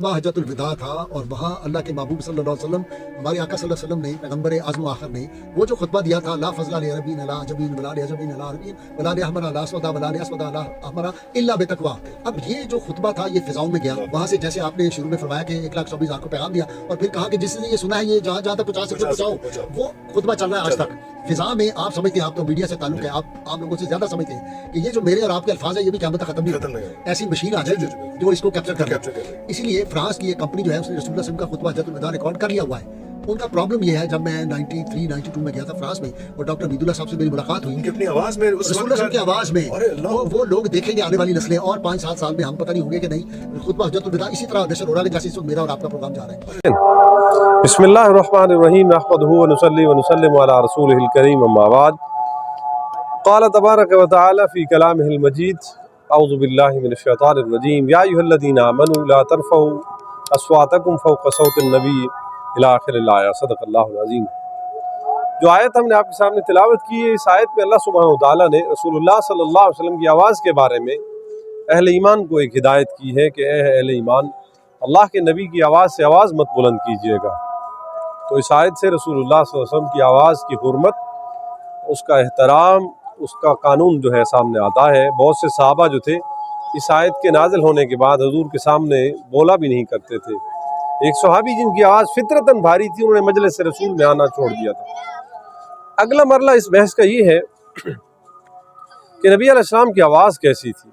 खुतबा हज्जतुल विदा था और वहाँ अल्लाह के महबूब सल्लल्लाहु अलैहि वसल्लम, हमारे आका सल्लल्लाहु अलैहि वसल्लम ने, पैगंबर आज़म आखिर ने वो जो खुतबा दिया था, ला फज़ला लि अरबीन ला अजमीन वला लि अजमीन ला अरबीन वला लि अहमरा ला अस्वदा वला लि अस्वदा ला अहमरा इल्ला बेतकवा। अब ये जो खुतबा था ये फिजाओं में गया। वहाँ से जैसे आपने शुरू में फरमाया कि 1,24,000 को पैगाम दिया और फिर कहा कि जिसने ये सुना है ये जहाँ जहाँ तक पहुँचा सकते पहुँचाओ। वो खुतबा चल रहा है आज तक फिजा में। आप समझते हैं, आप तो मीडिया से ताल्लुक है, आप लोगों से ज्यादा समझते हैं कि ये जो मेरे और आपके अल्फाज है ये भी क़यामत तक खत्म नहीं, ऐसी मशीन आ जाएगी जो इसको कैप्चर कर ले। इसीलिए फ्रांस की एक कंपनी जो है उसने रसूलुल्लाह सल्लल्लाहु अलैहि वसल्लम का खुतबा हज्जतुल विदा रिकॉर्ड कर लिया हुआ है। उनका प्रॉब्लम ये है, जब मैं 93-92 में गया था फ्रांस में और डॉक्टर मीदुल्लाह साहब से मेरी मुलाकात हुई, अपनी आवाज में रसूलुल्लाह की आवाज में, वो लोग देखेंगे आने वाली नस्लें और 5-7 साल में हम पता नहीं होंगे कि नहीं खुतबा हज्जतुल विदा इसी तरह नशर हो रहा है जैसे इस वक्त मेरा और आपका प्रोग्राम जा रहा है। बिस्मिल्लाहिर्रहमानिर्रहीम नहमदुहु व नुसल्ली व नुसल्लिमु अला रसूलिहिल करीम अम्मा बाद। क़ाल तबारक व तआला फ़ी कलामिहिल मजीद अऊज़ु बिल्लाहि मिनश शैतानिर रजीम या अय्युहल्लज़ीना आमनू ला तरफ़ऊ अस्वातकुम फ़ौक़ सौतिन नबी इला आखिरिल आया। सदक़ल्लाहुल अज़ीम। जो आयत हमने आपके सामने तिलावत की है, इस आयत में अल्लाह सुब्हानहु व तआला ने रसूलुल्लाह सल्लल्लाहु अलैहि वसल्लम की आवाज़ के बारे में अहले ईमान को एक हिदायत की है कि ए अहले ईमान, अल्लाह के नबी की आवाज़ से आवाज़ मत बुलंद कीजिएगा। तो इस आयत से रसूलुल्लाह सल्लल्लाहु अलैहि वसल्लम की आवाज़ की हुर्मत, उसका एहतराम, उसका कानून जो है सामने आता है। बहुत से सहाबा जो थे इस आयत के नाजिल होने के बाद हुजूर के सामने बोला भी नहीं करते थे। एक सहाबी जिनकी आवाज़ फितरतन भारी थी, उन्होंने मजलिस से रसूल में आना छोड़ दिया था। अगला मरला इस बहस का ये है कि नबी अलैहिस्सलाम की आवाज़ कैसी थी।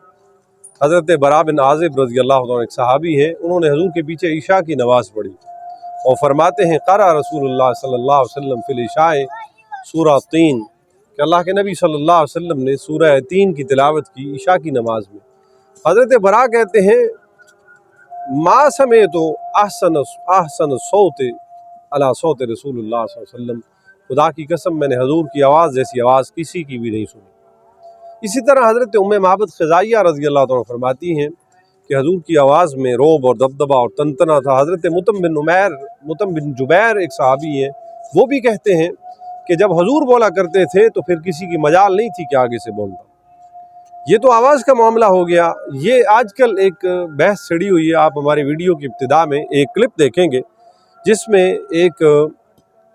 हज़रत बरा बिन आज़िब रज़ियल्लाहु अन्हु एक सहाबी है, उन्होंने हुजूर के पीछे ईशा की नमाज़ पढ़ी और फरमाते हैं क़रा रसूलुल्लाह सल्लल्लाहु अलैहि वसल्लम फ़िल इशाए सूरा तीन, कि अल्लाह के नबी सल्लल्लाहु अलैहि वसल्लम ने सूरह तीन की तिलावत की ईशा की नमाज में। हज़रत बरा कहते हैं मा समय तो आहसन सौत अला सौत रसूलुल्लाह सल्लल्लाहु अलैहि वसल्लम, खुदा की कसम मैंने हजूर की आवाज़ जैसी आवाज़ किसी की भी नहीं सुनी। इसी तरह हज़रत उम्मे माबद ख़ज़ाइया रज़ियल्लाहु अन्हा फरमाती हैं कि हजूर की आवाज़ में रोब और दबदबा और तंतना था। हज़रत मुतम बिन जुबैर एक सहाबी हैं, वो भी कहते हैं कि जब हजूर बोला करते थे तो फिर किसी की मजाल नहीं थी कि आगे से बोलता। ये तो आवाज़ का मामला हो गया। ये आजकल एक बहस छिड़ी हुई है। आप हमारी वीडियो की इब्तिदा में एक क्लिप देखेंगे जिसमें एक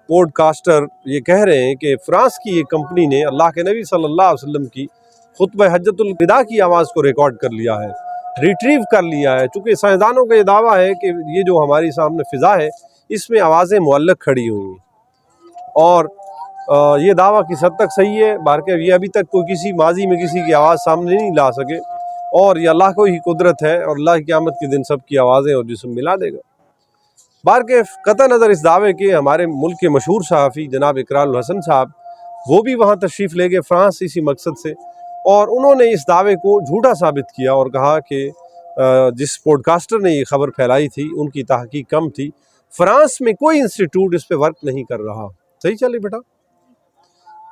पॉडकास्टर ये कह रहे हैं कि फ्रांस की एक कंपनी ने अल्लाह के नबी सल्लल्लाहु अलैहि वसल्लम की खुतबा हज्जतुल विदा की आवाज़ को रिकॉर्ड कर लिया है, रिट्रीव कर लिया है। चूँकि साइंसदानों का ये दावा है कि ये जो हमारी सामने फ़िज़ा है इसमें आवाज़ें मुअल्लक़ खड़ी हुई हैं और ये दावा किस हद तक सही है, बारके ये अभी तक कोई किसी माजी में किसी की आवाज़ सामने नहीं ला सके और ये अल्लाह को ही कुदरत है और अल्लाह की क़यामत के दिन सब की आवाज़ें और जिस्म मिला देगा। बारके क़तई नज़र इस दावे के हमारे मुल्क के मशहूर सहाफ़ी जनाब इकरारुल हसन साहब, वो भी वहाँ तशरीफ़ ले गए फ्रांस इसी मकसद से, और उन्होंने इस दावे को झूठा साबित किया और कहा कि जिस पॉडकास्टर ने ये खबर फैलाई थी उनकी तहकीक कम थी, फ्रांस में कोई इंस्टीट्यूट इस पर वर्क नहीं कर रहा। सही चले बेटा,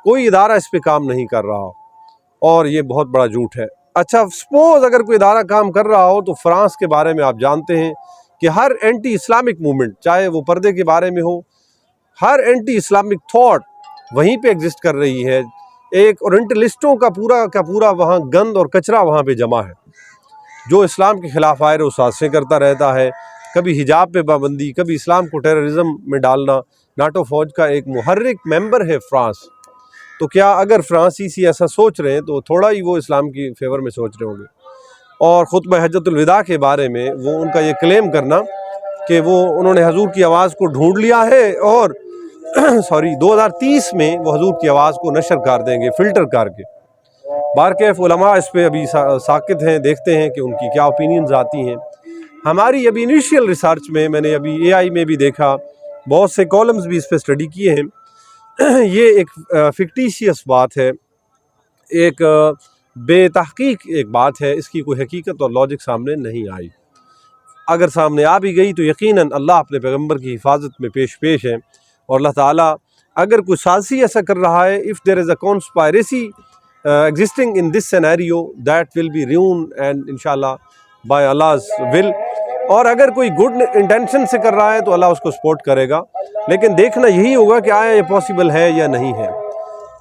कोई इदारा इस पे काम नहीं कर रहा और ये बहुत बड़ा झूठ है। अच्छा, सपोज अगर कोई इदारा काम कर रहा हो तो फ्रांस के बारे में आप जानते हैं कि हर एंटी इस्लामिक मूवमेंट, चाहे वो पर्दे के बारे में हो, हर एंटी इस्लामिक थॉट वहीं पे एग्जिस्ट कर रही है। एक ओरिएंटलिस्टों का पूरा वहाँ गंद और कचरा वहाँ पे जमा है, जो इस्लाम के ख़िलाफ़ आए साजिशें करता रहता है। कभी हिजाब पे पाबंदी, कभी इस्लाम को टेररिज्म में डालना। नाटो फ़ौज का एक मुहर्रिक मेंबर है फ्रांस। तो क्या अगर फ्रांसीसी ऐसा सोच रहे हैं तो थोड़ा ही वो इस्लाम की फेवर में सोच रहे होंगे। और खुतबा हज्जतुल विदा के बारे में वो उनका ये क्लेम करना कि उन्होंने हजूर की आवाज़ को ढूंढ लिया है और 2030 में वो हजूर की आवाज़ को नशर कर देंगे फ़िल्टर करके। बारकैफ़ उलमा इस पर अभी साकित हैं, देखते हैं कि उनकी क्या ओपिनियंस आती हैं। हमारी अभी इनिशियल रिसर्च में मैंने अभी AI में भी देखा, बहुत से कॉलम्स भी इस पर स्टडी किए हैं। ये एक फिक्टिशियस बात है, एक बेतहकीक एक बात है, इसकी कोई हकीकत और लॉजिक सामने नहीं आई। अगर सामने आ भी गई तो यकीनन अल्लाह अपने पैगंबर की हिफाजत में पेश है और अल्लाह ताला अगर कोई साज़िशी ऐसा कर रहा है, if there is a conspiracy existing in this scenario that will be ruin and इंशाल्लाह बाय अल्लाह's विल, और अगर कोई गुड इंटेंशन से कर रहा है तो अल्लाह उसको सपोर्ट करेगा। लेकिन देखना यही होगा कि आया ये पॉसिबल है या नहीं है।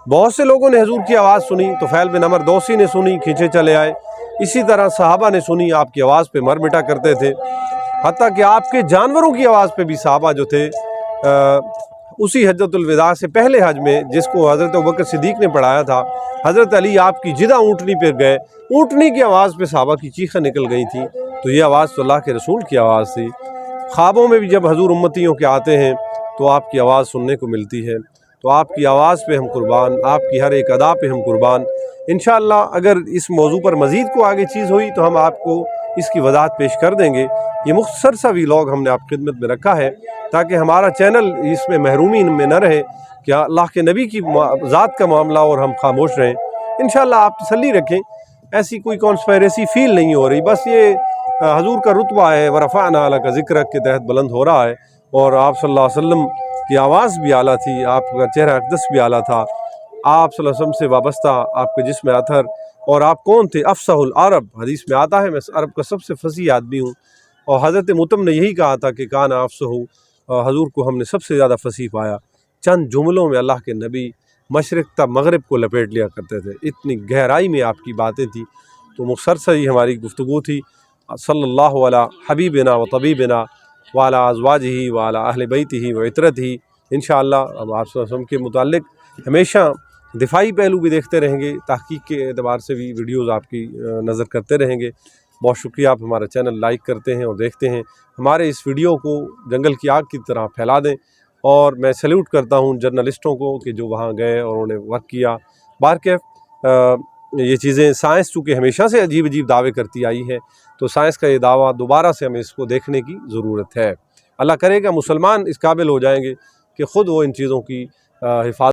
बहुत से लोगों ने हजूर की आवाज़ सुनी, तुफ़ैल बिन अमर दौसी ने सुनी, खींचे चले आए। इसी तरह सहाबा ने सुनी, आपकी आवाज़ पे मर मिटा करते थे। حتیٰ کہ آپ کے جانوروں کی آواز پہ بھی صحابہ جو تھے اسی حجۃ الوداع سے پہلے حج میں، جس کو حضرت ابوبکر صدیق نے پڑھایا تھا، حضرت علی آپ کی جدہ اونٹنی پہ گئے، اونٹنی کی آواز پہ صحابہ کی چیخیں نکل گئی تھیں، تو یہ آواز تو اللہ کے رسول کی آواز تھی۔ خوابوں میں بھی جب حضور امتیوں کے آتے ہیں تو آپ کی آواز سننے کو ملتی ہے، تو آپ کی آواز پہ ہم قربان، آپ کی ہر ایک ادا پہ ہم قربان۔ انشاءاللہ اگر اس موضوع پر مزید کو آگے چیز ہوئی تو ہم آپ کو اس کی وضاحت پیش کر دیں گے۔ یہ مختصر سا ویلاگ ہم نے آپ کی خدمت میں رکھا ہے تاکہ ہمارا چینل اس میں محرومی میں نہ رہے کہ اللہ کے نبی کی ذات کا معاملہ اور ہم خاموش رہیں۔ انشاءاللہ آپ تسلی رکھیں، ایسی کوئی کانسپائریسی فیل نہیں ہو رہی، بس یہ حضور کا رتبہ ہے ورفعنا لک ذکرک کے تحت بلند ہو رہا ہے، اور آپ صلی اللہ علیہ وسلم کی آواز بھی اعلیٰ تھی، آپ کا چہرہ اقدس بھی اعلیٰ تھا، آپ صلی اللہ علیہ وسلم سے وابستہ آپ کے جسم اطہر، اور آپ کون تھے؟ افصح العرب، حدیث میں آتا ہے میں عرب کا سب سے فصیح آدمی ہوں، اور حضرت متم نے یہی کہا تھا کہ کان افصح، حضور کو ہم نے سب سے زیادہ فصیح پایا۔ چند جملوں میں اللہ کے نبی مشرق تا مغرب کو لپیٹ لیا کرتے تھے، اتنی گہرائی میں آپ کی باتیں تھیں۔ تو مختصر سے ہی ہماری گفتگو تھی۔ صلی اللہ علی حبیبنا و طبیبنا وعلی ازواجہ وعلی اہل بیتہ و عطرتہ۔ انشاءاللہ ہم آپ صلی اللہ علیہ وسلم کے متعلق ہمیشہ دفاعی پہلو بھی دیکھتے رہیں گے، تحقیق کے اعتبار سے بھی ویڈیوز آپ کی نظر کرتے رہیں گے۔ بہت شکریہ، آپ ہمارا چینل لائک کرتے ہیں اور دیکھتے ہیں، ہمارے اس ویڈیو کو جنگل کی آگ کی طرح پھیلا دیں، اور میں سیلیوٹ کرتا ہوں جرنلسٹوں کو کہ جو وہاں گئے اور انہوں نے ورک کیا۔ بہرکیف یہ چیزیں سائنس چونکہ ہمیشہ سے عجیب عجیب دعوے کرتی آئی ہے، تو سائنس کا یہ دعویٰ دوبارہ سے ہمیں اس کو دیکھنے کی ضرورت ہے۔ اللہ کرے گا مسلمان اس قابل ہو جائیں گے کہ خود وہ ان چیزوں کی حفاظت